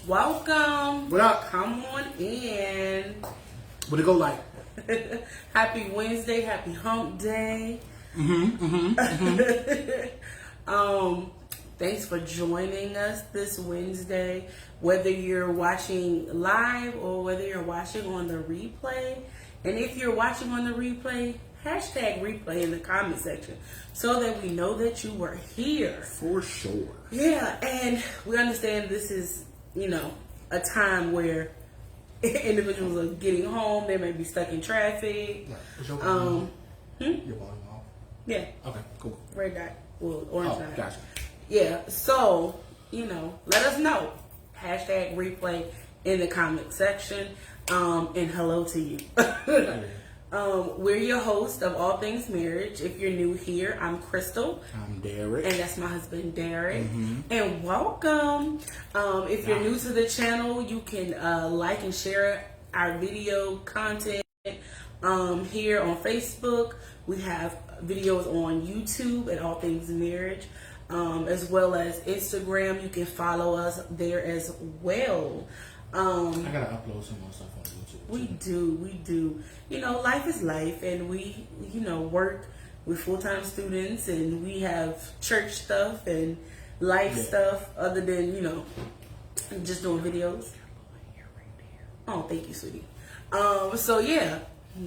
Welcome. What up? Come on in. What it go like? Happy Wednesday. Happy Hump Day. Thanks for joining us this Wednesday. Whether you're watching live or whether you're watching on the replay. And if you're watching on the replay, hashtag replay in the comment section so that we know that you were here. For sure. Yeah, and we understand this is, a time where individuals are getting home. They may be stuck in traffic. Right. Is your volume Your volume off? Yeah. Okay, cool. Red dot. Well, orange dot. Gotcha. Yeah, so, let us know. Hashtag replay in the comment section. And hello to you. We're your host of All Things Marriage. If you're new here, I'm Crystal. I'm Derek. And that's my husband, Derek. And welcome. If you're new to the channel, you can like and share our video content here on Facebook. We have videos on YouTube at All Things Marriage, as well as Instagram. You can follow us there as well. I gotta upload some more stuff on YouTube. We do. Life is life, and we, work with full-time students, and we have church stuff and life stuff other than, just doing videos. Oh, thank you, sweetie.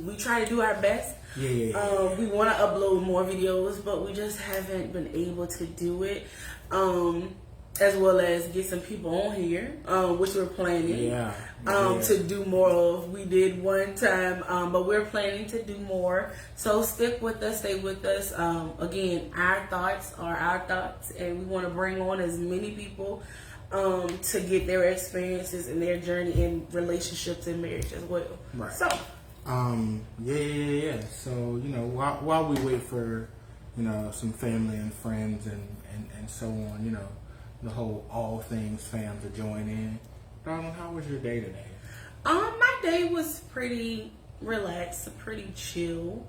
We try to do our best. We want to upload more videos, but we just haven't been able to do it. As well as get some people on here, which we're planning to do more of. We did one time, but we're planning to do more. So stick with us, stay with us. Again, our thoughts are our thoughts, and we want to bring on as many people to get their experiences and their journey in relationships and marriage as well. Right. So, So, while we wait for, some family and friends and so on, the whole All Things fam to join in. Darling, how was your day today? My day was pretty relaxed, pretty chill.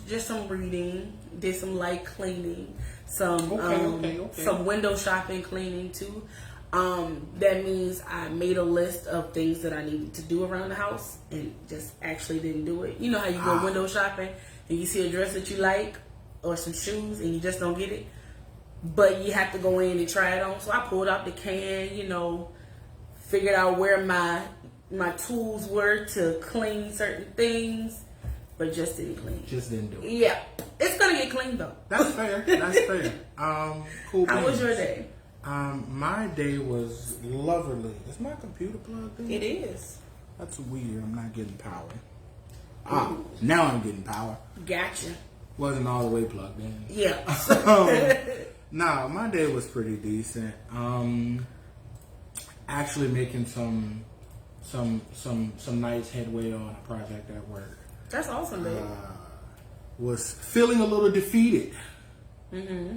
Just some reading, did some light cleaning, some window shopping cleaning too. That means I made a list of things that I needed to do around the house and just actually didn't do it. You know how you go window shopping and you see a dress that you like or some shoes and you just don't get it? But you have to go in and try it on. So I pulled out the can, figured out where my tools were to clean certain things, but just didn't clean. Just didn't do it. Yeah. It's going to get cleaned though. That's fair. Cool. How was your day? My day was lovely. Is my computer plugged in? It is. That's weird. I'm not getting power. Now I'm getting power. Gotcha. Wasn't all the way plugged in. Yeah. Nah, my day was pretty decent. Actually making some nice headway on a project at work. That's awesome, babe. Was feeling a little defeated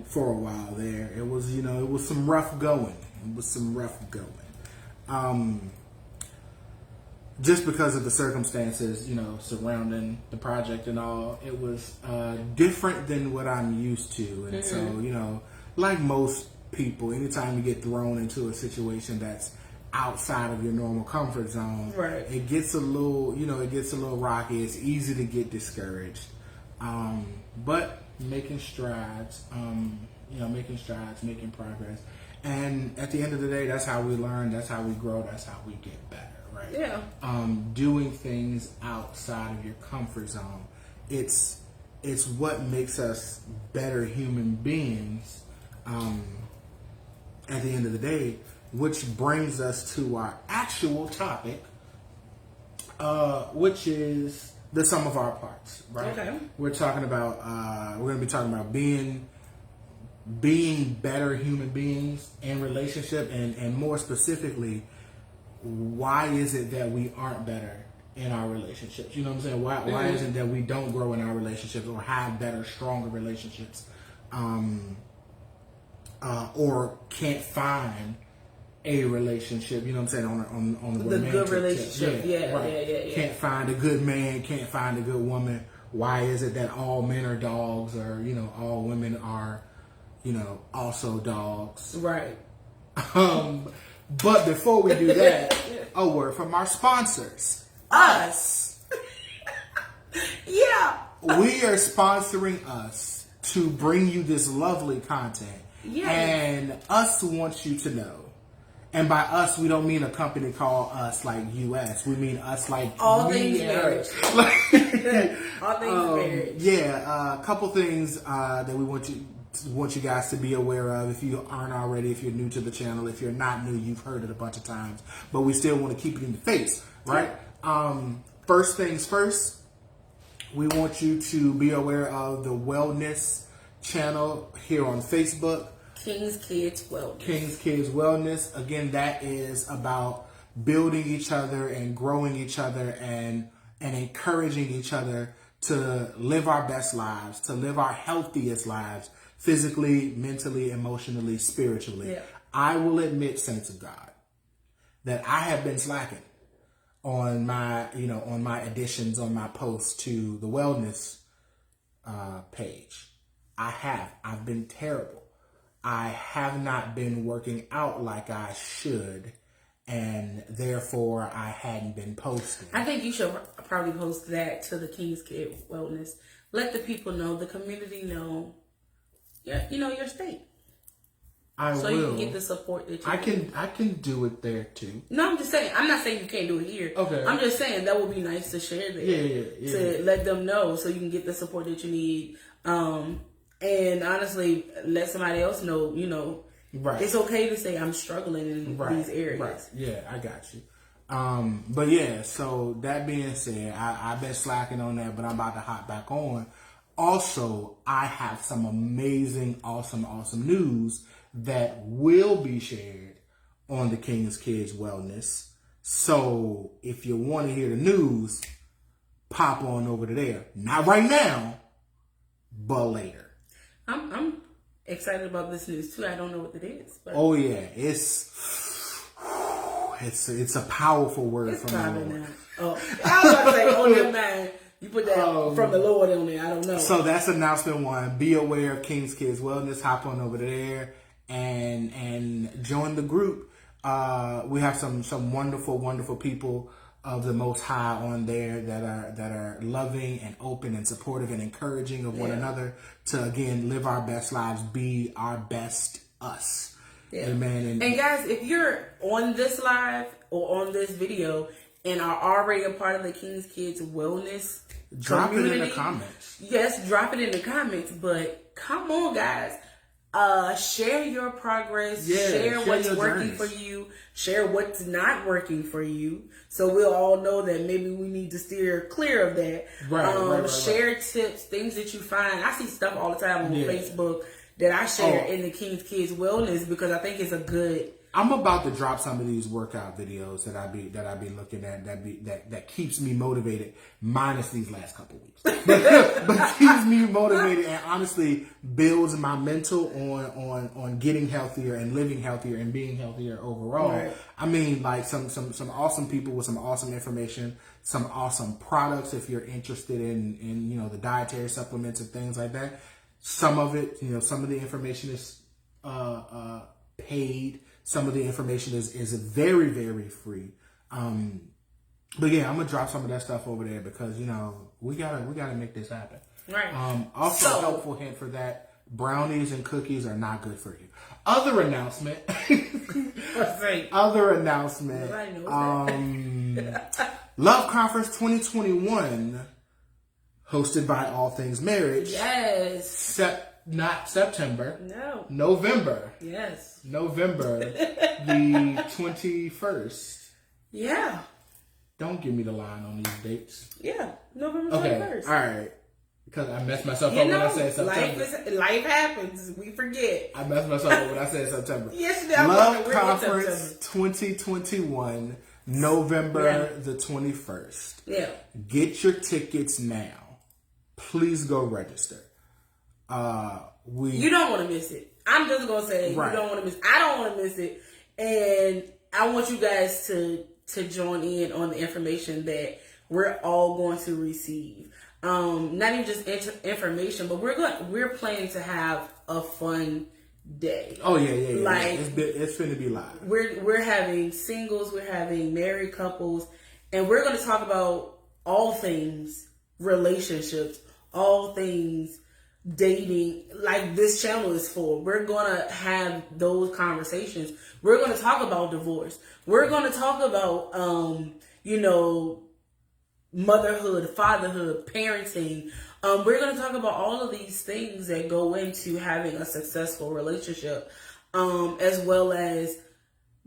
for a while there. It was, it was some rough going. Just because of the circumstances, surrounding the project and all, it was different than what I'm used to. And so, like most people, anytime you get thrown into a situation that's outside of your normal comfort zone, right, it gets a little, rocky. It's easy to get discouraged. But making strides, making progress. And at the end of the day, that's how we learn, that's how we grow, that's how we get better, right? Yeah. Doing things outside of your comfort zone, it's what makes us better human beings at the end of the day, which brings us to our actual topic, which is the sum of our parts, right? Okay. We're talking about, we're going to be talking about being better human beings in relationship, and more specifically, why is it that we aren't better in our relationships? You know what I'm saying? Why is it that we don't grow in our relationships or have better, stronger relationships, or can't find a relationship? You know what I'm saying? On the good relationship. Yeah. Can't find a good man. Can't find a good woman. Why is it that all men are dogs, or all women are, also dogs? Right. But before we do that, a word from our sponsors. Us. Yeah. We are sponsoring Us to bring you this lovely content. Yes. And Us wants you to know. And by us, we don't mean a company called Us like US. We mean us like all things marriage. All things marriage. Yeah, a couple things that we want you guys to be aware of. If you aren't already, if you're new to the channel, if you're not new, you've heard it a bunch of times. But we still want to keep it in the face, right? First things first, we want you to be aware of the wellness channel here on Facebook. King's Kids Wellness. King's Kids Wellness. Again, that is about building each other and growing each other and encouraging each other to live our best lives, to live our healthiest lives, physically, mentally, emotionally, spiritually. Yeah. I will admit, saints of God, that I have been slacking on my additions, on my posts to the wellness page. I've been terrible. I have not been working out like I should, and therefore I hadn't been posting. I think you should probably post that to the King's Kid Wellness. Let the people know, the community know, your state. So you can get the support that you need. I can do it there too. No, I'm just saying. I'm not saying you can't do it here. Okay. I'm just saying that would be nice to share there. Yeah. To let them know so you can get the support that you need. And honestly, let somebody else know, right. It's okay to say I'm struggling in these areas. Right. Yeah, I got you. But yeah, so that being said, I've been slacking on that, but I'm about to hop back on. Also, I have some amazing, awesome news that will be shared on the King's Kids Wellness. So if you want to hear the news, pop on over to there. Not right now, but later. I'm excited about this news too. I don't know what it is. But oh yeah, it's a powerful word from the Lord. Now. Oh, I was about to say on your mind. You put that from the Lord on there. I don't know. So that's announcement one. Be aware of King's Kids Wellness. Hop on over there and join the group. We have some wonderful people of the Most High on there that are loving and open and supportive and encouraging of one another to again live our best lives, be our best us. Yeah. Amen. And guys, if you're on this live or on this video and are already a part of the King's Kids Wellness drop community, it in the comments. Yes, drop it in the comments. But come on, guys. Share your progress, share what's working for you, share what's not working for you, so we'll all know that maybe we need to steer clear of that. Right. Share tips, things that you find. I see stuff all the time on Facebook that I share in the King's Kids Wellness because I think it's a good. I'm about to drop some of these workout videos that I be looking at that keeps me motivated, minus these last couple weeks, but keeps me motivated and honestly builds my mental on getting healthier and living healthier and being healthier overall. Right. I mean, like some awesome people with some awesome information, some awesome products if you're interested in the dietary supplements and things like that. Some of it, some of the information is paid. Some of the information is very, very free. But yeah, I'm gonna drop some of that stuff over there because we gotta make this happen. Right. Also, helpful hint for that: brownies and cookies are not good for you. Other announcement. Other announcement. Love Conference 2021, hosted by All Things Marriage. Yes. Not September. No. November. Yes. November the 21st. Yeah. Don't give me the line on these dates. Yeah. November 21st. All right. Because I messed myself up when I said September. Life happens. We forget. I messed myself up when I said September. Yes, Love Conference 2021, November the 21st. Yeah. Get your tickets now. Please go register. You don't want to miss it. I'm just gonna say you don't want to miss. I don't want to miss it, and I want you guys to join in on the information that we're all going to receive. Not even just information, but we're planning to have a fun day. Oh yeah. Like it's finna be live. We're having singles, we're having married couples, and we're going to talk about all things relationships, all things dating. Like this channel is for. We're going to have those conversations. We're going to talk about divorce. We're going to talk about motherhood, fatherhood, parenting. We're going to talk about all of these things that go into having a successful relationship, as well as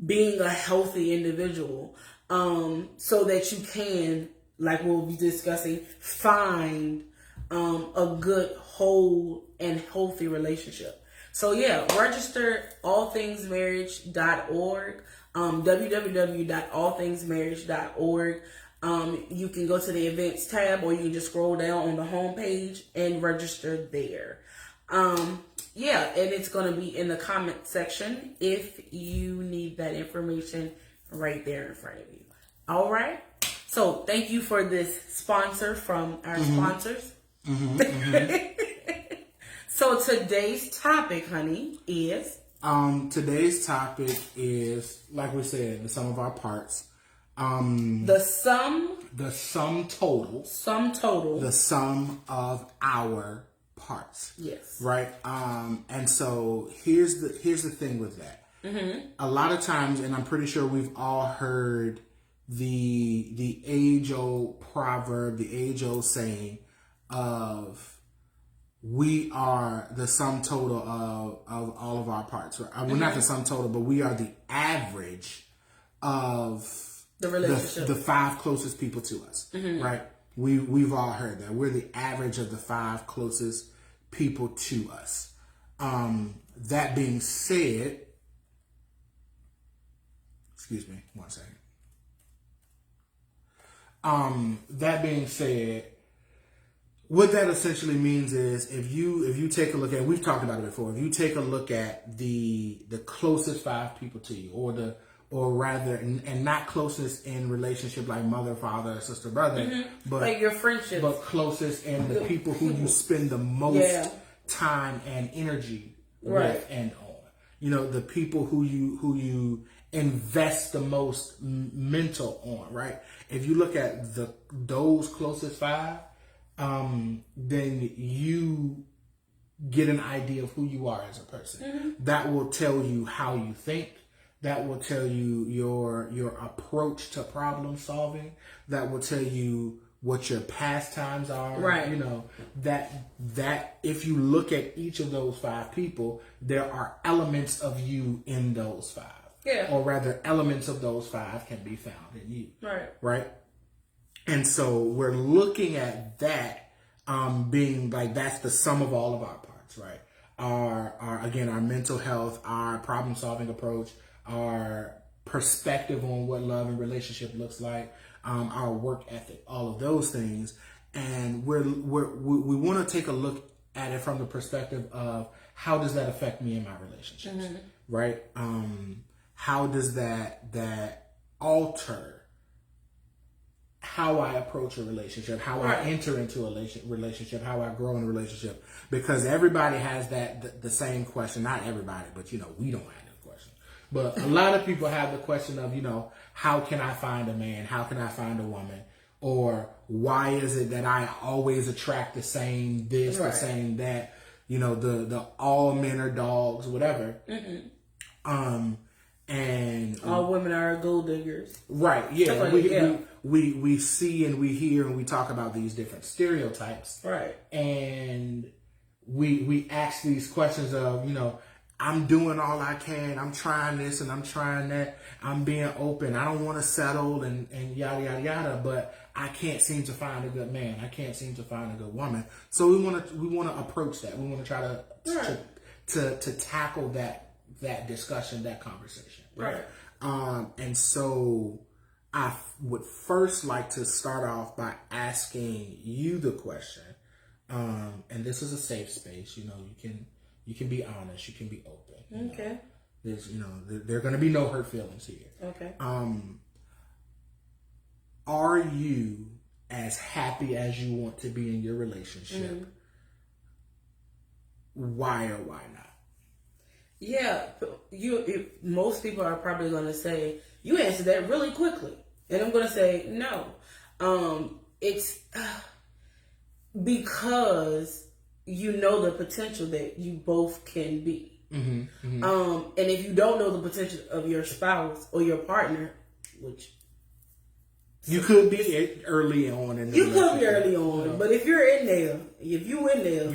being a healthy individual, so that you can, like we'll be discussing, find a good, whole, and healthy relationship. So yeah, register allthingsmarriage.org, www.allthingsmarriage.org. You can go to the events tab, or you can just scroll down on the home page and register there. Yeah, and it's going to be in the comment section if you need that information right there in front of you. All right. So thank you for this sponsor from our sponsors. So today's topic, honey, is? Today's topic is, like we said, the sum of our parts. The sum total. The sum of our parts. Yes. Right. And so here's the thing with that. A lot of times, and I'm pretty sure we've all heard the age-old proverb, the age-old saying of, we are the sum total of all of our parts. Right? We're not the sum total, but we are the average of the relationship, the 5 closest people to us. Right? We've all heard that. We're the average of the 5 closest people to us. That being said, excuse me, one second. That being said, what that essentially means is, if you take a look at, we've talked about it before, if you take a look at the closest 5 people to you, or rather, and not closest in relationship like mother, father, sister, brother, but like your friendships, but closest in the people who you spend the most time and energy with and on. The people who you invest the most mental on, right? If you look at those closest 5, then you get an idea of who you are as a person. That will tell you how you think. That will tell you your approach to problem solving. That will tell you what your pastimes are. Right. That if you look at each of those 5 people, there are elements of you in those 5. Yeah. Or rather, elements of those 5 can be found in you. Right. Right. And so we're looking at that being like, that's the sum of all of our parts, right? Our mental health, our problem solving approach, our perspective on what love and relationship looks like, our work ethic, all of those things. And we want to take a look at it from the perspective of, how does that affect me in my relationships, right? How does that alter how I approach a relationship, how I enter into a relationship, how I grow in a relationship? Because everybody has the same question. Not everybody, but we don't have this question. But a lot of people have the question of, how can I find a man? How can I find a woman? Or why is it that I always attract the same this, the same that? The all men are dogs, whatever. And all women are gold diggers. Right. Yeah. We see and we hear and we talk about these different stereotypes. Right. And we ask these questions of, I'm doing all I can. I'm trying this and I'm trying that. I'm being open. I don't want to settle and yada, yada, yada, but I can't seem to find a good man. I can't seem to find a good woman. So we want to approach that. We want to try to tackle that discussion, that conversation. Right. And so I would first like to start off by asking you the question. And this is a safe space. You can be honest. You can be open. Okay. There's, there are going to be no hurt feelings here. Okay. Are you as happy as you want to be in your relationship? Why or why not? Yeah, most people are probably going to say you answered that really quickly, and I'm going to say no. It's because you know the potential that you both can be. And if you don't know the potential of your spouse or your partner, which you could be early on in the you could be early on, but if you're in there, if you in there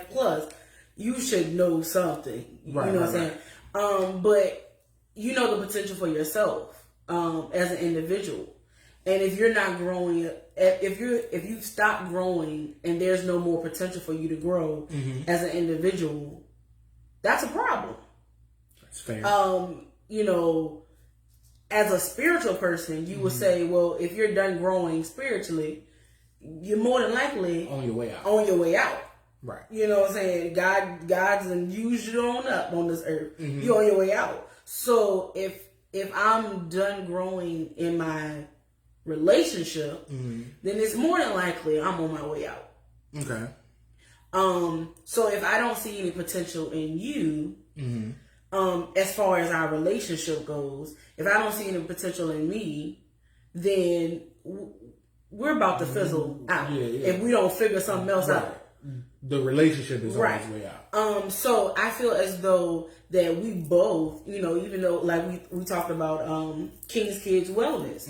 5+, you should know something. Right, you know what I'm saying? But you know the potential for yourself as an individual. And if you're not growing, if you stop growing and there's no more potential for you to grow as an individual, that's a problem. That's fair. You know, as a spiritual person, you would say, well, if you're done growing spiritually, you're more than likely on your way out. On your way out. Right. You know what I'm saying? God's gonna use you on up on this earth. You're on your way out. So if I'm done growing in my relationship, then it's more than likely I'm on my way out. Okay. So if I don't see any potential in you, as far as our relationship goes, if I don't see any potential in me, then we're about to fizzle out if we don't figure something else out. The relationship is on its way out. So I feel as though that we both, you know, even though like we talked about King's Kids wellness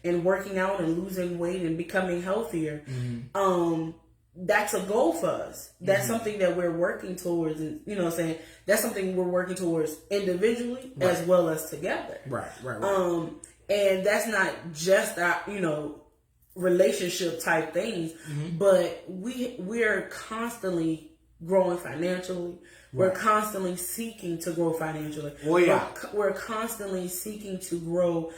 and working out and losing weight and becoming healthier, that's a goal for us. That's something that we're working towards, and you know what I'm saying, that's something we're working towards individually as well as together. Right. And that's not just our, you know, relationship type things, but we're constantly growing financially. We're constantly seeking to grow financially. We're constantly seeking to grow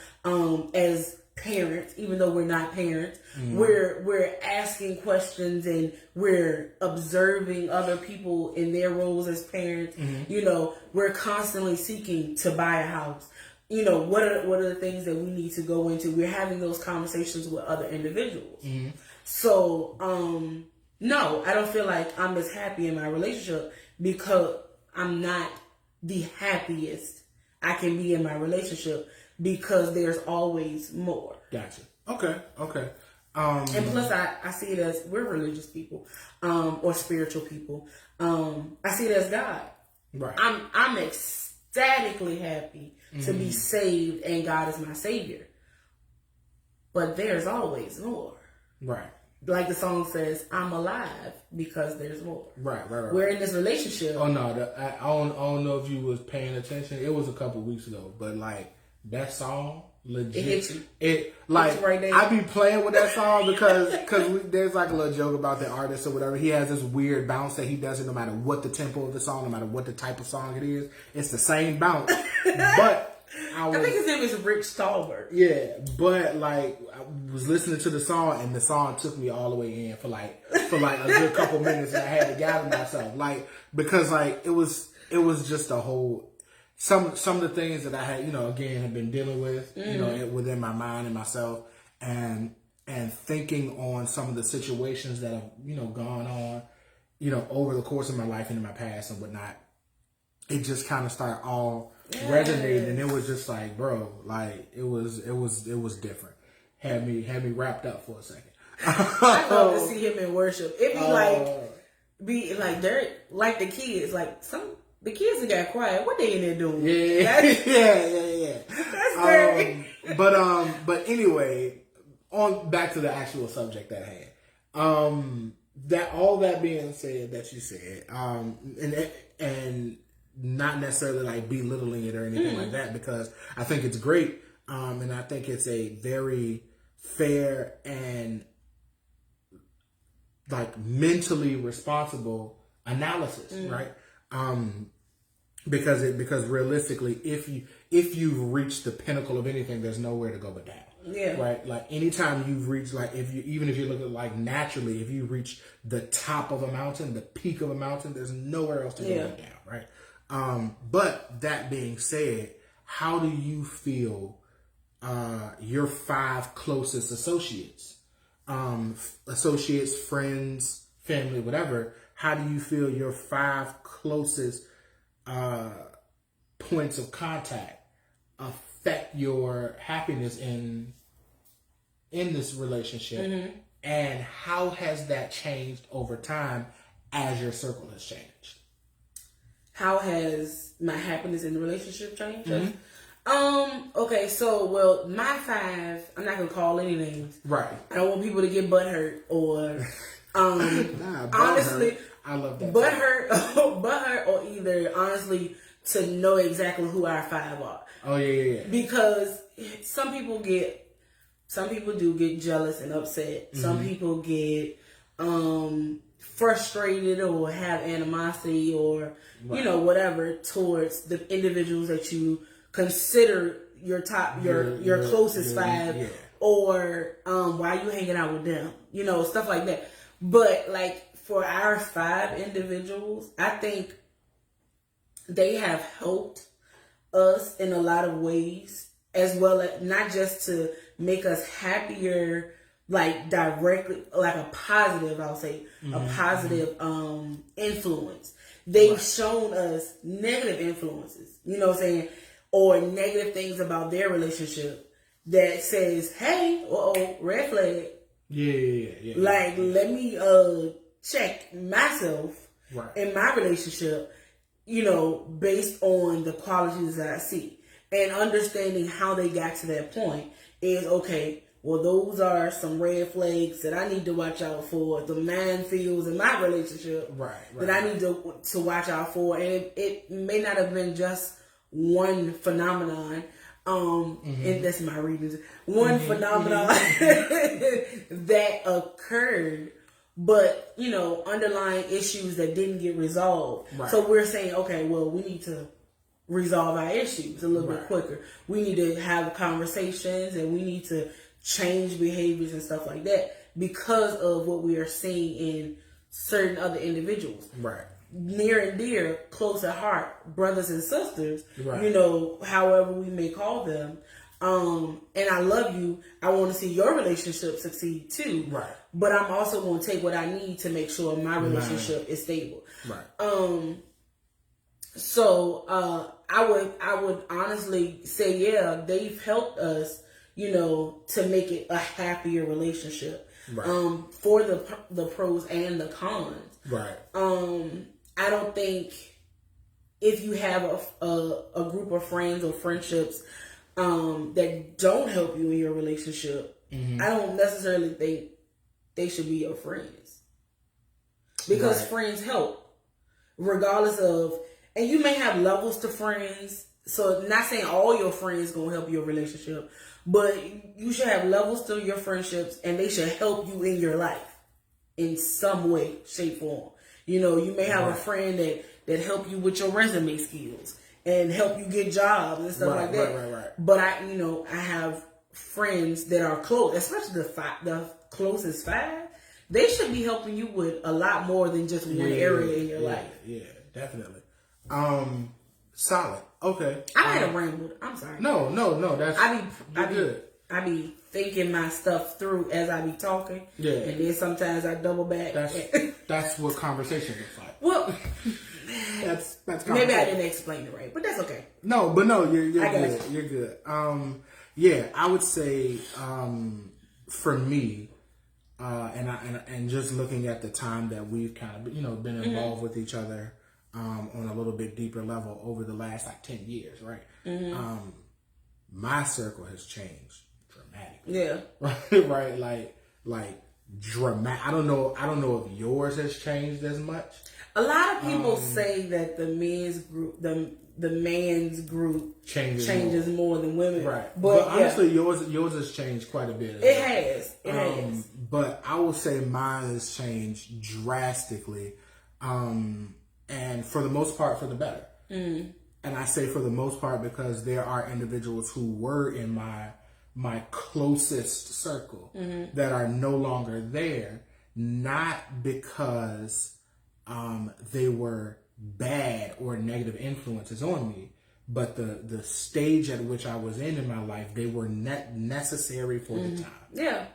as parents, even though we're not parents. We're asking questions and we're observing other people in their roles as parents. You know, we're constantly seeking to buy a house. You know, what are the things that we need to go into? We're having those conversations with other individuals. So, no, I don't feel like I'm as happy in my relationship because I'm not the happiest I can be in my relationship because there's always more. Gotcha. Okay. And plus, I see it as we're religious people, or spiritual people. I see it as God. Right. I'm ecstatically happy to be saved and God is my savior. But there's always more. Right. Like the song says, I'm alive because there's more. Right. We're in this relationship. Oh no, I don't know if you was paying attention. It was a couple weeks ago, but like that song, legit. It hits you. It like right there. I be playing with that song because there's like a little joke about the artist or whatever. He has this weird bounce that he does it no matter what the tempo of the song, no matter what the type of song it is. It's the same bounce, but. I think his name is Rick Stallberg. Yeah, but like I was listening to the song and the song took me all the way in for like a good couple minutes and I had to gather myself. Like because like it was just a whole some of the things that I had, you know, again have been dealing with, you know, within my mind and myself and thinking on some of the situations that have, you know, gone on, you know, over the course of my life and in my past and whatnot. It just kind of started all resonating, and it was just like, bro, like it was different. Had me wrapped up for a second. I love to see him in worship. It be like they're like the kids, like the kids that got quiet. What they in there doing? Yeah. That's scary. But anyway, on back to the actual subject at hand. That all that being said, that you said, and not necessarily like belittling it or anything like that, because I think it's great, and I think it's a very fair and like mentally responsible analysis, right? Because realistically, if you've reached the pinnacle of anything, there's nowhere to go but down. Yeah. Right. Like anytime you've reached, like even if you look at like naturally, if you reach the top of a mountain, the peak of a mountain, there's nowhere else to go but down. Right. But that being said, how do you feel your 5 closest associates, friends, family, whatever, how do you feel your 5 closest points of contact affect your happiness in this relationship, and how has that changed over time as your circle has changed? How has my happiness in the relationship changed? Okay, so, well, my 5, I'm not gonna call any names. Right. I don't want people to get butthurt or, honestly, I love that. Butthurt, or either, honestly, to know exactly who our 5 are. Oh, yeah. Because some people do get jealous and upset. Some people get, frustrated or have animosity or, whatever towards the individuals that you consider your top, your closest 5, or why you hanging out with them, stuff like that. But like for our 5 individuals, I think they have helped us in a lot of ways, as well as not just to make us happier, like directly, like a positive, I'll say, a positive influence. They've shown us negative influences, you know what I'm saying, or negative things about their relationship that says, hey, red flag. Yeah. Like, let me check myself in my relationship, based on the qualities that I see. And understanding how they got to that point is, okay, well, those are some red flags that I need to watch out for. The minefields in my relationship that I need to watch out for. And it may not have been just one phenomenon. And that's my readings. One phenomenon that occurred, but, underlying issues that didn't get resolved. So we're saying, okay, well, we need to resolve our issues a little bit quicker. We need to have conversations, and we need to change behaviors and stuff like that because of what we are seeing in certain other individuals. Near and dear, close at heart, brothers and sisters, however we may call them. And I love you. I want to see your relationship succeed too. But I'm also going to take what I need to make sure my relationship is stable. So I would honestly say, yeah, they've helped us, to make it a happier relationship. For the pros and the cons. I don't think if you have a group of friends or friendships that don't help you in your relationship, I don't necessarily think they should be your friends. Because friends help. Regardless of, and you may have levels to friends, so not saying all your friends gonna help your relationship, but you should have levels to your friendships, and they should help you in your life in some way, shape, form. You may have a friend that help you with your resume skills and help you get jobs and stuff like that. But I have friends that are close, especially the closest 5. They should be helping you with a lot more than just one area in your life. Yeah, definitely. Solid. Okay. I had a ramble. I'm sorry. No. That's good. I be thinking my stuff through as I be talking. Yeah. And then sometimes I double back. That's what conversation looks like. Well, that's maybe I didn't explain it right, but that's okay. No, you're good. You're good. I would say for me, and just looking at the time that we've kind of been involved with each other on a little bit deeper level over the last 10 years, right? My circle has changed dramatically. Yeah. Right. Like dramatic. I don't know if yours has changed as much. A lot of people say that the man's group changes more than women. Right. But honestly, yours has changed quite a bit. It has. But I will say mine has changed drastically. And for the most part, for the better. And I say for the most part because there are individuals who were in my closest circle that are no longer there, not because they were bad or negative influences on me, but the stage at which I was in my life, they were necessary for the time. Yeah.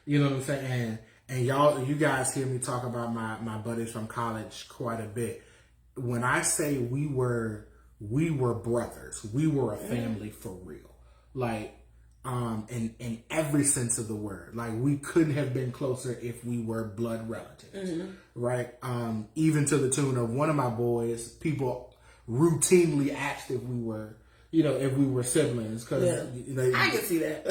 You know what I'm saying? And you guys hear me talk about my buddies from college quite a bit. when I say we were brothers, we were a family for real. Like, in every sense of the word. Like, we couldn't have been closer if we were blood relatives, right? Even to the tune of one of my boys, people routinely asked if we were, if we were siblings, because I can see that,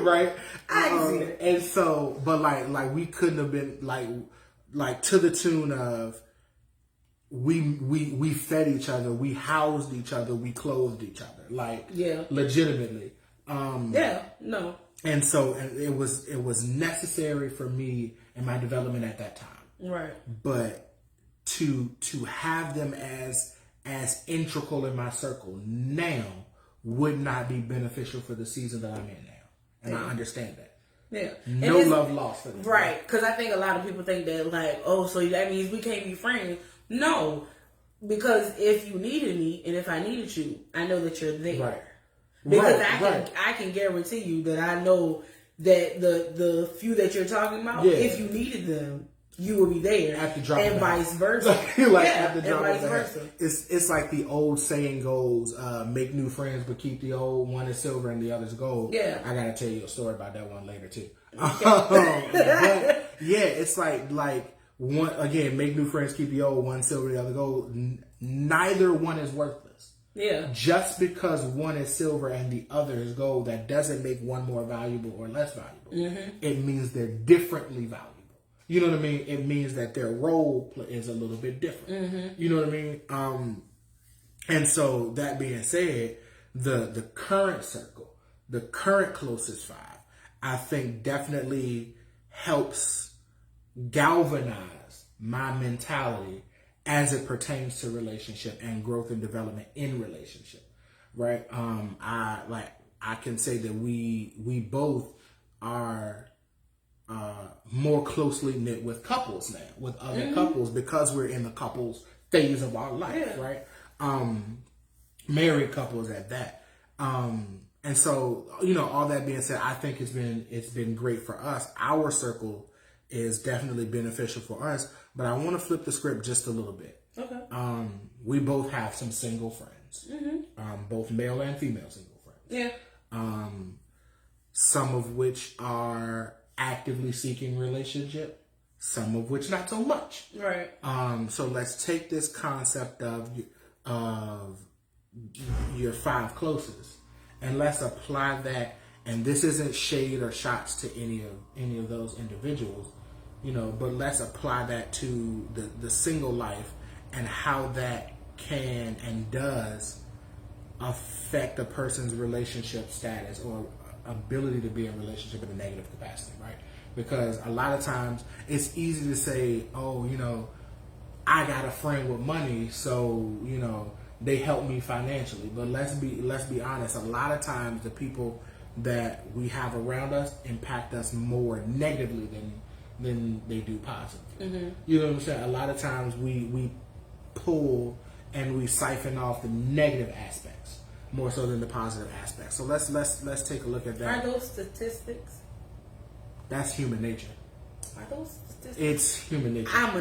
right? I can see that, and so, but like we couldn't have been like to the tune of we fed each other, we housed each other, we clothed each other, like legitimately. No. And so it was necessary for me in my development at that time. Right. But to have them as integral in my circle now would not be beneficial for the season that I'm in now. And I understand that. Yeah. No love lost for them. Right. Because I think a lot of people think that, like, oh, so that means we can't be friends. No. Because if you needed me and if I needed you, I know that you're there. Right. Because I can guarantee you that I know that the few that you're talking about, if you needed them, you will be there. At the drop and of vice versa. at the drop and vice of versa. It's like the old saying goes, make new friends but keep the old. One is silver and the other's gold. Yeah. I gotta tell you a story about that one later too. But it's like one again, make new friends, keep the old. One silver, the other gold. Neither one is worthless. Yeah. Just because one is silver and the other is gold, that doesn't make one more valuable or less valuable. It means they're differently valuable. You know what I mean? It means that their role is a little bit different. You know what I mean? And so that being said, the current circle, the current closest five, I think definitely helps galvanize my mentality as it pertains to relationship and growth and development in relationship, right? I can say that we both are more closely knit with couples now, with other couples, because we're in the couples phase of our life, right? Married couples at that. And so, all that being said, I think it's been great for us. Our circle is definitely beneficial for us, but I want to flip the script just a little bit. Okay. We both have some single friends, both male and female single friends. Yeah. Some of which are actively seeking relationship, some of which not so much. Right. So let's take this concept of your five closest, and let's apply that. And this isn't shade or shots to any of those individuals, but let's apply that to the single life and how that can and does affect a person's relationship status or ability to be in a relationship in a negative capacity, right? Because a lot of times it's easy to say, oh, I got a friend with money, so they help me financially. But let's be honest. A lot of times the people that we have around us impact us more negatively than they do positively. You know what I'm saying? A lot of times we pull and we siphon off the negative aspects more so than the positive aspects. So let's take a look at that. Are those statistics? That's human nature. Are those statistics? It's human nature. I'm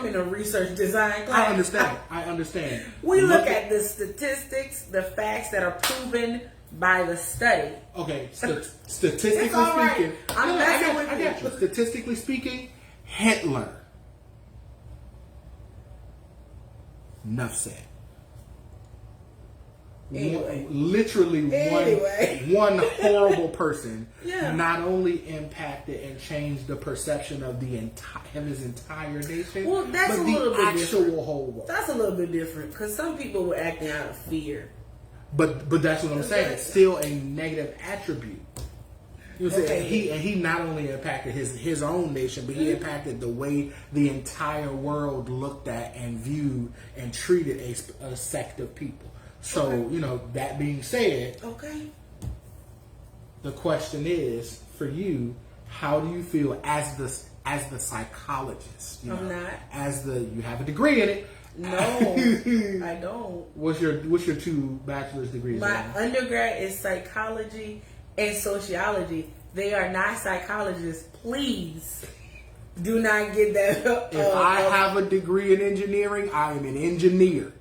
in a research design class. I understand. We look at the statistics, the facts that are proven by the study. Okay, statistically It's all right. speaking, I'm messing with you. but statistically speaking, Hitler. Enough said. Anyway. One horrible person Yeah. not only impacted and changed the perception of his entire nation, Well, that's but a little the bit actual different. whole world. That's a little bit different because some people were acting out of fear. But that's what I'm saying. It's still a negative attribute. You know what I'm saying? He not only impacted his own nation, but he impacted the way the entire world looked at and viewed and treated a sect of people. So, that being said, the question is for you, how do you feel as the psychologist? I'm not. You have a degree in it. No, I don't. What's your 2 bachelor's degrees? My undergrad is psychology and sociology. They are not psychologists, please. Do not get that. If I have a degree in engineering, I am an engineer.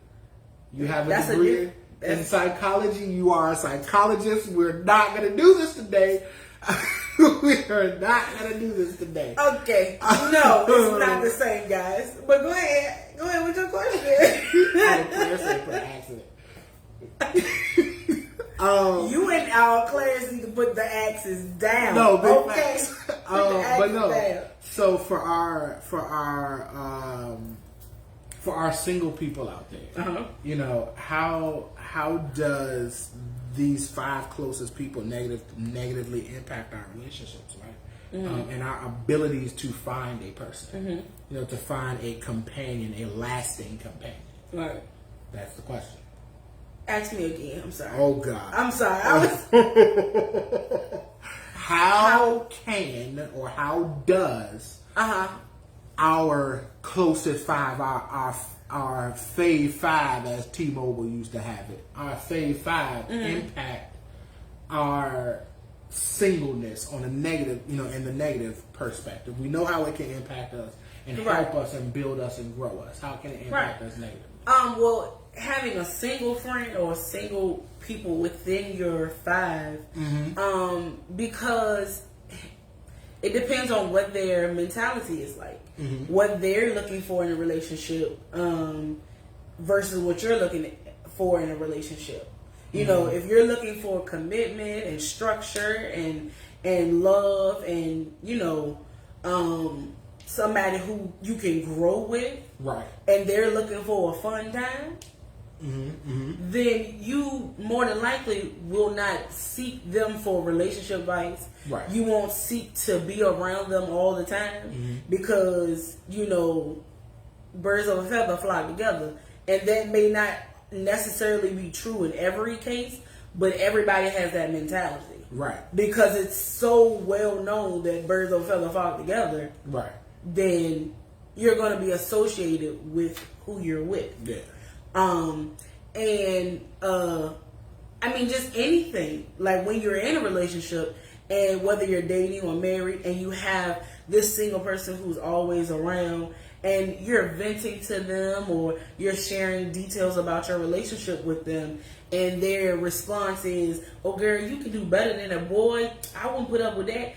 You have a degree in psychology, you are a psychologist. We're not going to do this today. We are not going to do this today. Okay. No, it's not the same, guys. But go ahead. Go ahead with your question. You and Claire need to put the axes down. No, big okay. facts. But no. Down. So for our single people out there, you know, how does these 5 closest people negatively impact our relationships, right? And our abilities to find a person, you know, to find a companion, a lasting companion. Right. That's the question. Ask me again. I'm sorry. Oh God. I'm sorry. How can or how does our closest 5, our fave 5, as T-Mobile used to have it, our fave 5 impact our singleness on a negative, you know, in the negative perspective? We know how it can impact us and help us and build us and grow us. How can it impact us negatively? Well, having a single friend or single people within your 5, because it depends on what their mentality is like, what they're looking for in a relationship, versus what you're looking for in a relationship. You know, if you're looking for commitment and structure and love and, you know, somebody who you can grow with, right? And they're looking for a fun time, then you more than likely will not seek them for relationship advice. Right. You won't seek to be around them all the time because, you know, birds of a feather flock together. And that may not necessarily be true in every case, but everybody has that mentality. Right. Because it's so well known that birds of a feather flock together. Right. Then you're going to be associated with who you're with. Yeah. I mean, just anything. Like when you're in a relationship, and whether you're dating or married, and you have this single person who's always around, and you're venting to them, or you're sharing details about your relationship with them, and their response is, "Oh, girl, you can do better than a boy. I wouldn't put up with that.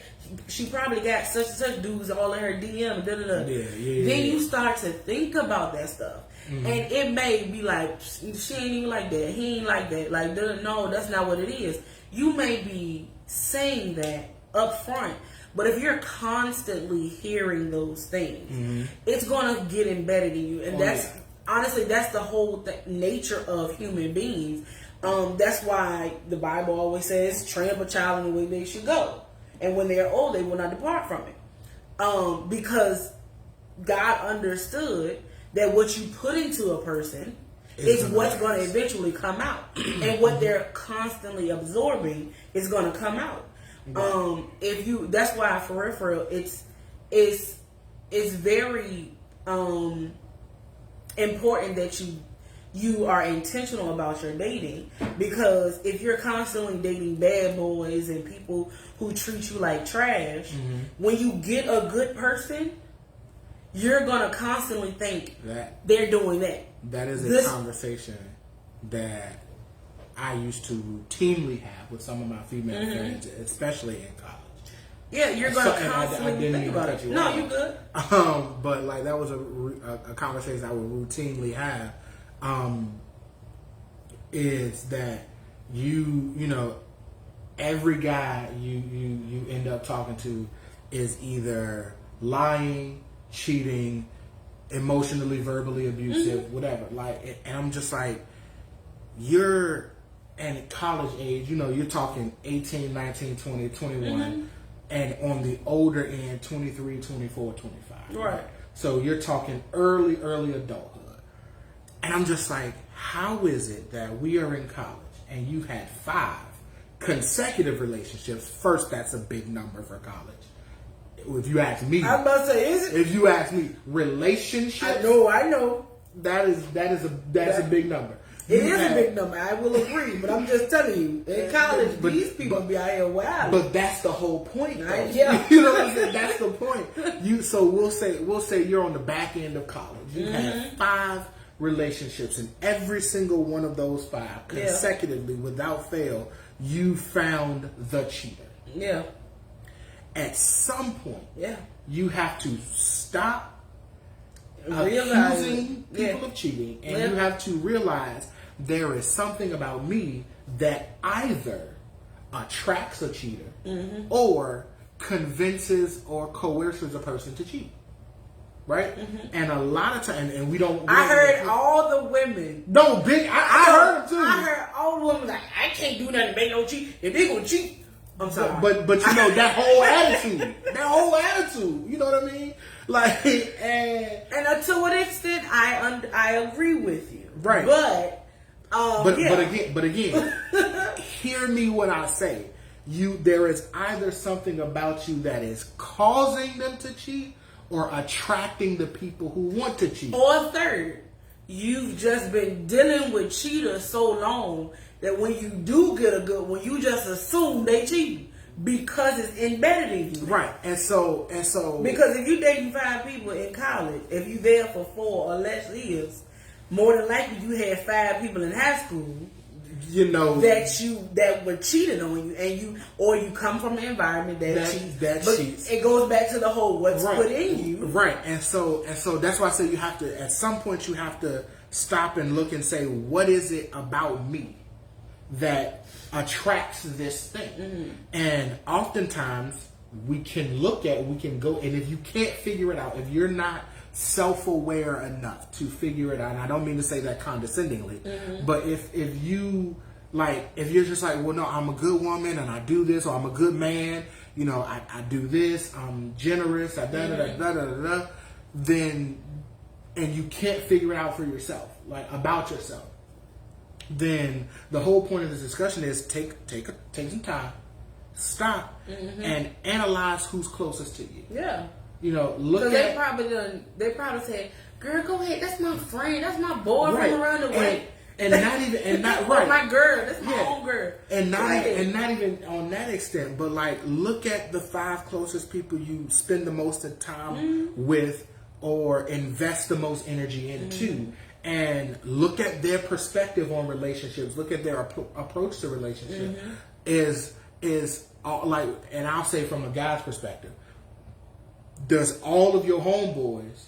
She probably got such and such dudes all in her DM." Da, da, da. Then you start to think about that stuff. And it may be like, she ain't even like that. He ain't like that. Like, no, that's not what it is. You may be saying that up front, but if you're constantly hearing those things, it's going to get embedded in you. And honestly, that's the whole nature of human beings. That's why the Bible always says, train up a child in the way they should go. And when they are old, they will not depart from it. Because God understood that what you put into a person is what's going to eventually come out. And what they're constantly absorbing is going to come out. That's why for real, it's very important that you are intentional about your dating, because if you're constantly dating bad boys and people who treat you like trash, when you get a good person, you're going to constantly think that they're doing that. That is a conversation that I used to routinely have with some of my female friends, especially in college. Yeah, you're going to constantly think about it. No, you're good. But like that was a conversation I would routinely have. Is that you know, every guy you end up talking to is either lying, cheating, emotionally, verbally abusive, whatever. Like, and I'm just like, you're at college age, you know, you're talking 18, 19, 20, 21, and on the older end, 23, 24, 25. Right. So you're talking early adulthood. And I'm just like, how is it that we are in college and you've had 5 consecutive relationships? First, that's a big number for college. If you ask me, I'm about to say, is it? If you ask me, relationships. I know. That is a big number. It is a big number. I will agree, but I'm just telling you, in college, these people be out here wild. But that's the whole point, though. Yeah. You know what I'm saying? That's the point. So we'll say you're on the back end of college. You have 5 relationships, and every single one of those 5 consecutively, without fail, you found the cheater. Yeah. At some point, you have to stop accusing people of cheating, and you have to realize there is something about me that either attracts a cheater or convinces or coerces a person to cheat. Right? And a lot of times, and we don't. I heard all the women. No, big. I heard them too. I heard all the women like, I can't do nothing to make no cheat. If they gonna cheat, I'm sorry. But you know, that whole attitude. You know what I mean? Like, and to an extent, I agree with you. Right. But again, hear me when I say there is either something about you that is causing them to cheat or attracting the people who want to cheat. Or third, you've just been dealing with cheaters so long that when you do get a good one, you just assume they cheat because it's embedded in you. Right. And so because if you dating 5 people in college, if you there for 4 or less years, more than likely you had 5 people in high school, you know, that were cheating on you, and you come from an environment that cheats. It goes back to the whole what's put in you. Right. And so that's why I say you have to, at some point you have to stop and look and say, what is it about me that attracts this thing? And oftentimes we can go, and if you can't figure it out, if you're not self-aware enough to figure it out, and I don't mean to say that condescendingly, but if you're just like, well, no, I'm a good woman and I do this, or I'm a good man, you know, I do this, I'm generous, then, and you can't figure it out for yourself, like about yourself, then the whole point of this discussion is take some time, stop, and analyze who's closest to you. Yeah. You know, look at. They probably said, "Girl, go ahead. That's my friend. That's my boy from around the way." And not right. My girl. That's my own girl. And not even on that extent, but like, look at the 5 closest people you spend the most of time with, or invest the most energy into, and look at their perspective on relationships. Look at their approach to relationships. Is like, and I'll say from a guy's perspective. Does all of your homeboys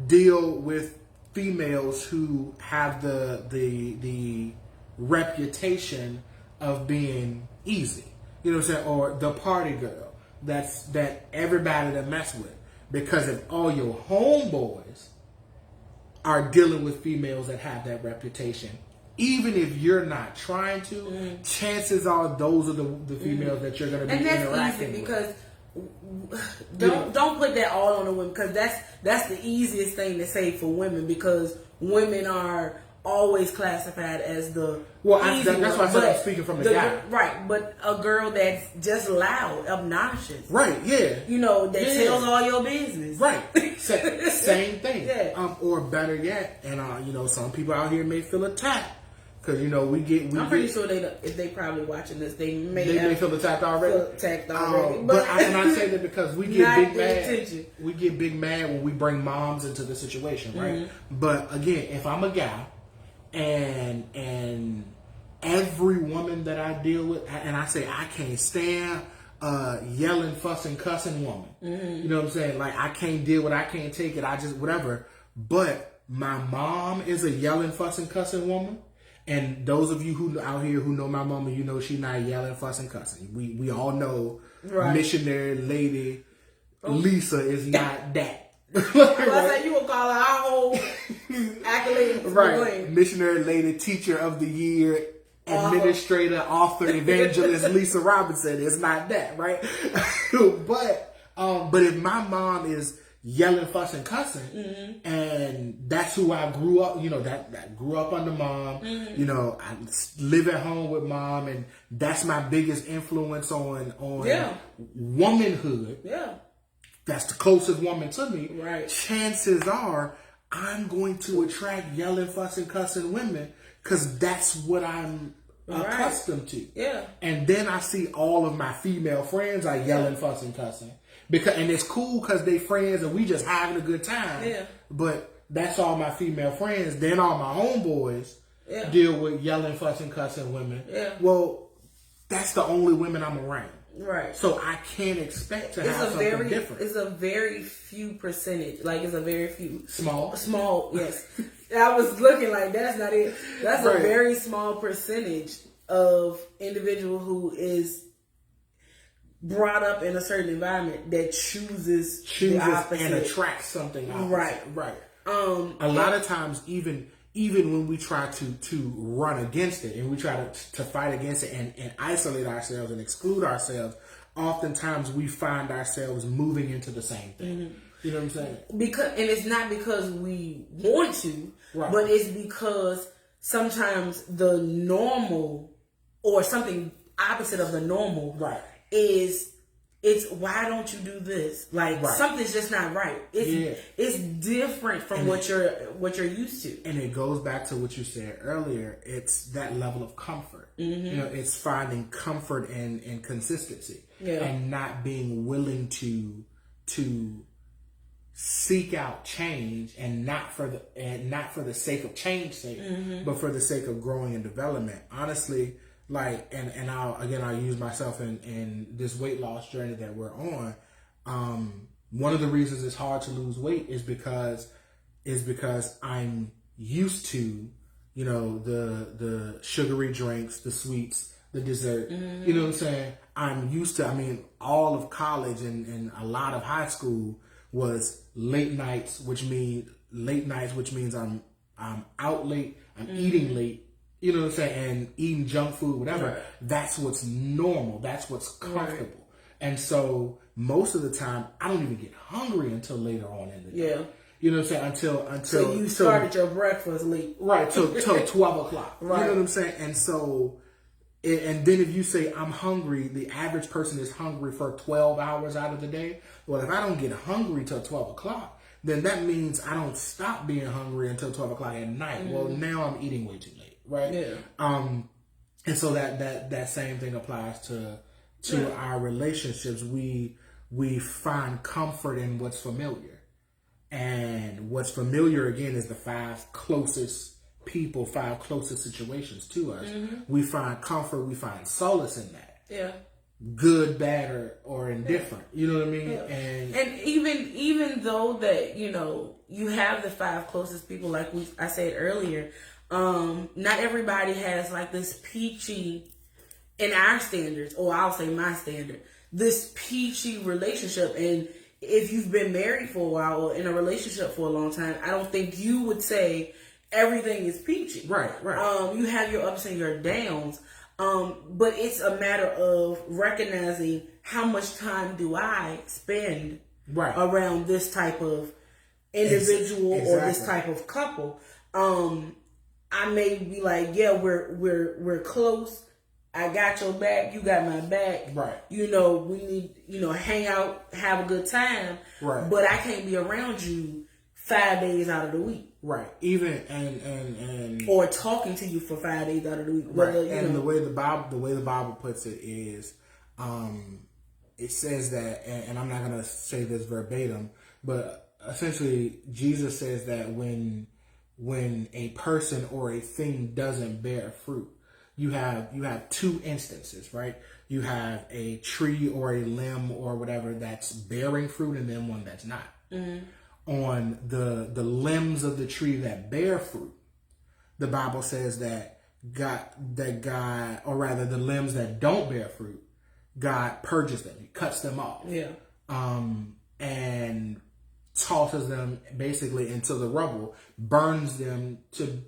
deal with females who have the reputation of being easy? You know what I'm saying? Or the party girl that everybody to mess with. Because if all your homeboys are dealing with females that have that reputation, even if you're not trying to, chances are those are the females that you're going to be interacting with. Because don't put that all on the women, because that's the easiest thing to say for women, because women are always classified as the that's why I said I'm speaking from a guy, right? But a girl that's just loud, obnoxious, right? Yeah, you know, that tells all your business, right? Same thing, or better yet, and you know, some people out here may feel attacked. Because, you know, I'm pretty sure if they probably watching this, they may feel attacked already. But I say that because we get big mad. We get big mad when we bring moms into the situation, right? But again, if I'm a guy and every woman that I deal with, and I say I can't stand yelling, fussing, cussing woman. You know what I'm saying? Like, I can't deal with, I can't take it. I just whatever. But my mom is a yelling, fussing, cussing woman. And those of you who out here who know my mama, you know she's not yelling, fussing, cussing. We all know missionary lady Lisa is not that. I said you would call her our whole accolade. Right. Missionary lady, teacher of the year, administrator, author, evangelist Lisa Robinson is not that, right? But if my mom is yelling, fussing, cussing, and that's who I grew up, you know, that grew up under mom, you know, I live at home with mom, and that's my biggest influence on womanhood. Yeah. That's the closest woman to me. Right. Chances are I'm going to attract yelling, fussing, cussing women because that's what I'm accustomed to. Yeah. And then I see all of my female friends are yelling, fussing, cussing. And it's cool because they friends and we just having a good time. Yeah. But that's all my female friends. Then all my homeboys deal with yelling, fussing, cussing women. Yeah. Well, that's the only women I'm around. Right. So I can't expect to have something different. It's a very few percentage. Like, it's a very few. Small, yes. I was looking like, that's not it. That's a very small percentage of individual who is brought up in a certain environment that chooses the opposite and attracts something opposite. Right. A lot of times, even when we try to run against it and we try to fight against it and isolate ourselves and exclude ourselves, oftentimes we find ourselves moving into the same thing. Mm-hmm. You know what I'm saying? And it's not because we want to, but it's because sometimes the normal or something opposite of the normal it's why don't you do this? Like something's just not right. It's different from what you're used to. And it goes back to what you said earlier. It's that level of comfort. Mm-hmm. You know, it's finding comfort and consistency, and not being willing to seek out change, and not for the sake of change's sake, but for the sake of growing and development. Honestly. Like, and I'll use myself in this weight loss journey that we're on. One of the reasons it's hard to lose weight is because I'm used to, you know, the sugary drinks, the sweets, the dessert. Mm-hmm. You know what I'm saying? I'm used to. I mean, all of college and a lot of high school was late nights, which means I'm out late, I'm eating late. You know what I'm saying? And eating junk food, whatever. Right. That's what's normal. That's what's comfortable. Right. And so most of the time, I don't even get hungry until later on in the day. Yeah. You know what I'm saying? Until so you started your breakfast late. Right, till 12 o'clock. Right. You know what I'm saying? And so, and then if you say I'm hungry, the average person is hungry for 12 hours out of the day. Well, if I don't get hungry till 12 o'clock, then that means I don't stop being hungry until 12 o'clock at night. Mm-hmm. Well, now I'm eating way too late. Right. Yeah. And so that same thing applies to our relationships. We find comfort in what's familiar, and what's familiar again is the five closest people, five closest situations to us. Mm-hmm. We find comfort. We find solace in that. Yeah. Good, bad, or indifferent. You know what I mean? Yeah. And even though that, you know, you have the five closest people, like I said earlier. Not everybody has like this peachy, in our standards, or I'll say my standard, this peachy relationship. And if you've been married for a while or in a relationship for a long time, I don't think you would say everything is peachy. Right. You have your ups and your downs. But it's a matter of recognizing how much time do I spend around this type of individual or this type of couple. I may be like, yeah, we're close. I got your back. You got my back. Right. You know, we need, hang out, have a good time. Right. But I can't be around you 5 days out of the week. Right. Even and or talking to you for 5 days out of the week. Right. And the way the Bible puts it is, it says that, and I'm not gonna say this verbatim, but essentially Jesus says that when a person or a thing doesn't bear fruit, you have two instances, right? You have a tree or a limb or whatever that's bearing fruit, and then one that's not. Mm-hmm. On the limbs of the tree that bear fruit, the Bible says that God, or rather the limbs that don't bear fruit, God purges them. He cuts them off. Yeah. And tosses them basically into the rubble, burns them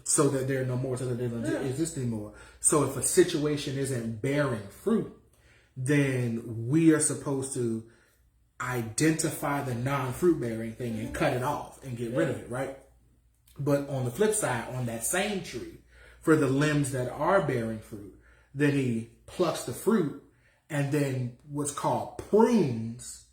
so that they're no more, so that they don't exist anymore. So if a situation isn't bearing fruit, then we are supposed to identify the non-fruit bearing thing and cut it off and get rid of it, right? But on the flip side, on that same tree, for the limbs that are bearing fruit, then he plucks the fruit and then what's called prunes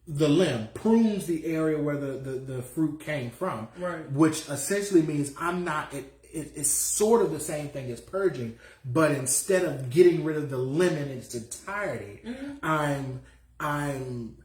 the limb, prunes the area where the fruit came from, right? Which essentially means I'm not it's sort of the same thing as purging, but instead of getting rid of the lemon in its entirety, I'm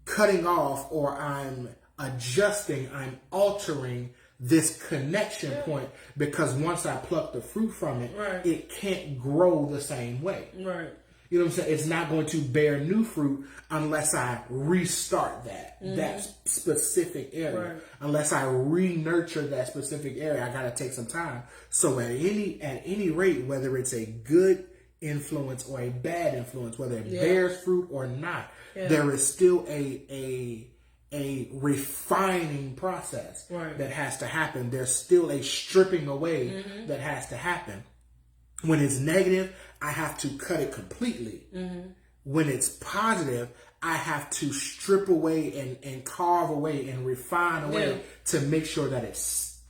cutting off, or I'm adjusting, I'm altering this connection point, because once I pluck the fruit from it, it can't grow the same way. Right. You know what I'm saying? It's not going to bear new fruit unless I restart that specific area. Right. Unless I re-nurture that specific area, I got to take some time. So at any rate, whether it's a good influence or a bad influence, whether it bears fruit or not, there is still a refining process that has to happen. There's still a stripping away that has to happen. When it's negative, I have to cut it completely. When it's positive, I have to strip away and carve away and refine away to make sure that it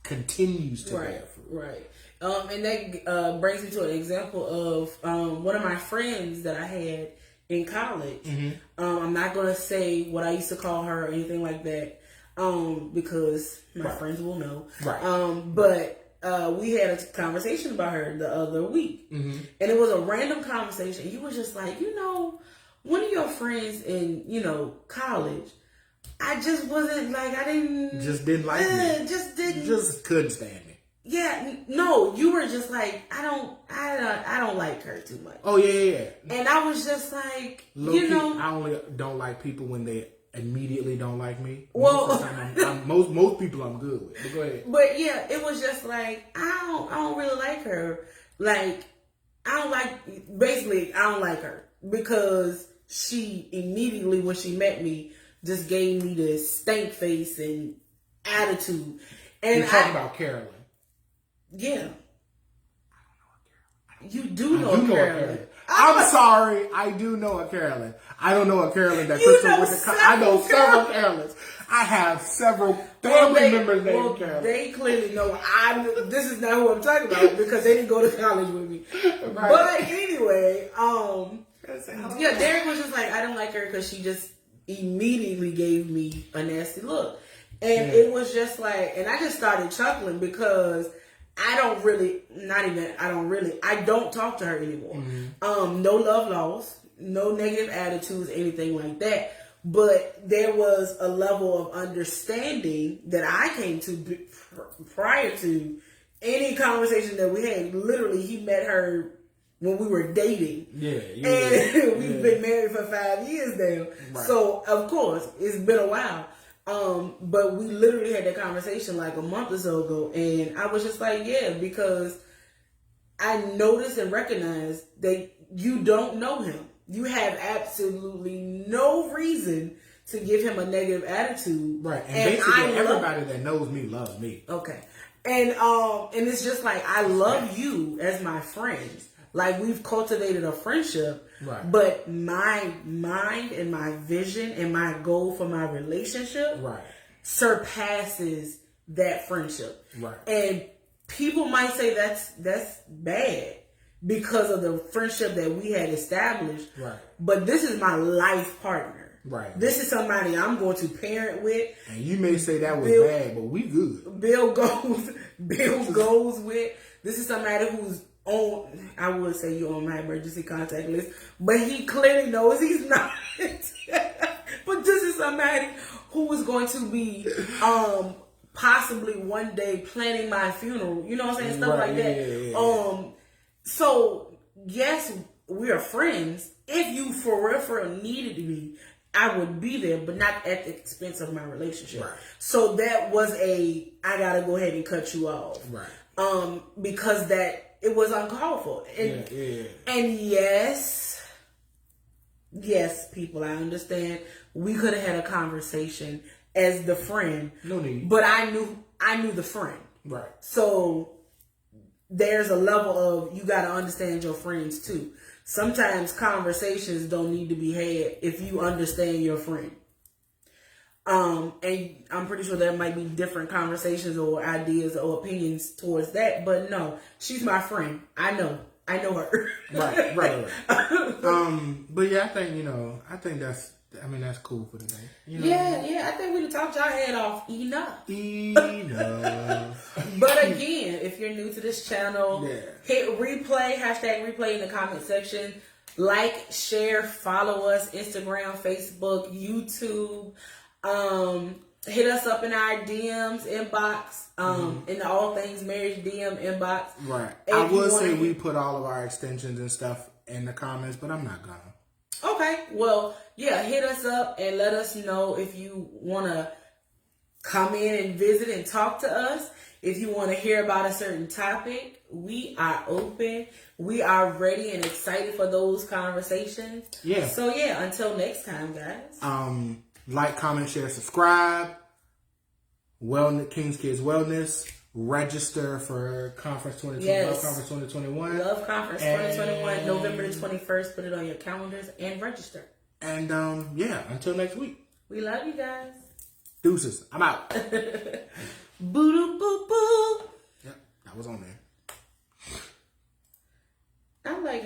continues to bear fruit. Right. And that brings me to an example of one of my friends that I had in college. I'm not going to say what I used to call her or anything like that, because my friends will know. But we had a conversation about her the other week, and it was a random conversation. He was just like, one of your friends in, college, I just wasn't like, I didn't like me. Just couldn't stand me. Yeah, no, you were just like, I don't like her too much. Oh yeah. And I was just like, I only don't like people when they immediately don't like me. Well, most people I'm good with. But go ahead. But yeah, it was just like, I don't really like her. Like, I don't like her because she immediately, when she met me, just gave me this stank face and attitude. And you're talking about Carolyn. Yeah. You do know a Carolyn. I'm sorry, I do know a Carolyn. I don't know a Carolyn that Crystal went to college. I know several Carolyns. I have several family members named Carolyn. They clearly know. This is not who I'm talking about because they didn't go to college with me. Right. But anyway, Derek was just like, I don't like her because she just immediately gave me a nasty look. And it was just like, and I just started chuckling because I don't talk to her anymore. No love lost, no negative attitudes, anything like that. But there was a level of understanding that I came to prior to any conversation that we had. Literally, he met her when we were dating. And we've been married for 5 years now. Right. So, of course, it's been a while. But we literally had that conversation like a month or so ago, and I was just like, because I noticed and recognized that you don't know him. You have absolutely no reason to give him a negative attitude. Right. And basically everybody that knows me loves me. Okay. And it's just like, I love you as my friend. Like, we've cultivated a friendship, but my mind and my vision and my goal for my relationship surpasses that friendship. Right. And people might say that's bad because of the friendship that we had established. Right. But this is my life partner. Right. This is somebody I'm going to parent with. And you may say that was bad, but we good. Bill goes with. This is somebody who's on, I would say you're on my emergency contact list, but he clearly knows he's not. But this is somebody who is going to be possibly one day planning my funeral. You know what I'm saying? Stuff like that. Yeah. So yes, we are friends. If you for real needed me, I would be there, but not at the expense of my relationship. Right. So that was I gotta go ahead and cut you off. Right. Because it was uncalled for. And yes, people, I understand. We could have had a conversation as the friend. No need. But I knew the friend. Right. So there's a level of, you got to understand your friends too. Sometimes conversations don't need to be had if you understand your friend. And I'm pretty sure there might be different conversations or ideas or opinions towards that, but no, she's my friend. I know her. Right. But yeah, I think that's cool for today. Yeah. I think we done talked y'all head off enough. But again, if you're new to this channel, hit replay, #replay in the comment section. Like, share, follow us, Instagram, Facebook, YouTube. Hit us up in our DMs inbox, in the All Things Marriage DM inbox. Right. I will say we put all of our extensions and stuff in the comments, but I'm not gonna. Okay. Well, yeah, hit us up and let us know if you want to come in and visit and talk to us. If you want to hear about a certain topic, we are open. We are ready and excited for those conversations. Yeah. So, yeah, until next time, guys. Like, comment, share, subscribe. King's Kids Wellness. Register for Conference 2021. Yes. Love Conference 2021. Love Conference 2021, November the 21st. Put it on your calendars and register. And, until next week. We love you guys. Deuces. I'm out. Boo-doo-boo-boo. Yep, that was on there. I like